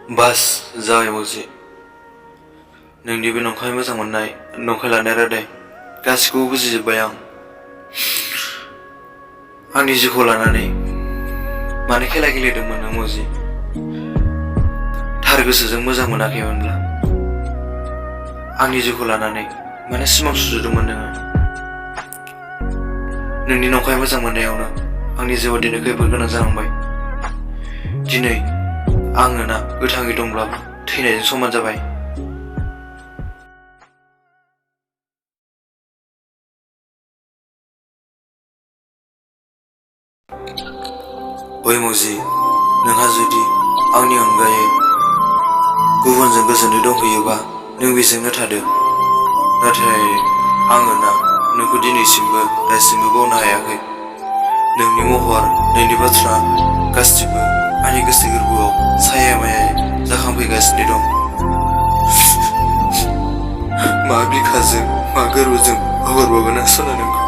बास जाबाय मौजि। नोंनि बे नंखाय मोजां मोननाय नंखाय लानाय रादाय गासिखौबो बुजिजोब्बाय आं। आंनि जिउखौ लानानै मानो खेला गेलेदोंमोन नों मौजि? थार गोसोजों मोजां मोनाखैमोनब्ला आंनि जिउखौ लानानै मानो सिमां सुजुदोंमोन नोङो? नोंनि नंखाय मोजां मोननायावनो आंनि जिउआ दिनै खैफोद गोनां जालांबाय। दिनै आङो ना गोथाङै दंब्लाबो थैनायजों समान जाबाय। ओइ मौजि, नोंहा जुदि आंनि अनगायै गुबुनजों गोजोनै दंहैयोबा नों बेजोंनो थादो। नाथाय आङो ना नोंखौ दिनैसिमबो दासिमबो बावनो हायाखै। नोंनि महर, नोंनि बाथ्रा गासिबो आंनि गोसो गोरबोआव साया मायायै जाखांफैगासिनो दं। मा बिखाजों मा गोरबोजों हगारबावगोन आं सना नोंखौ?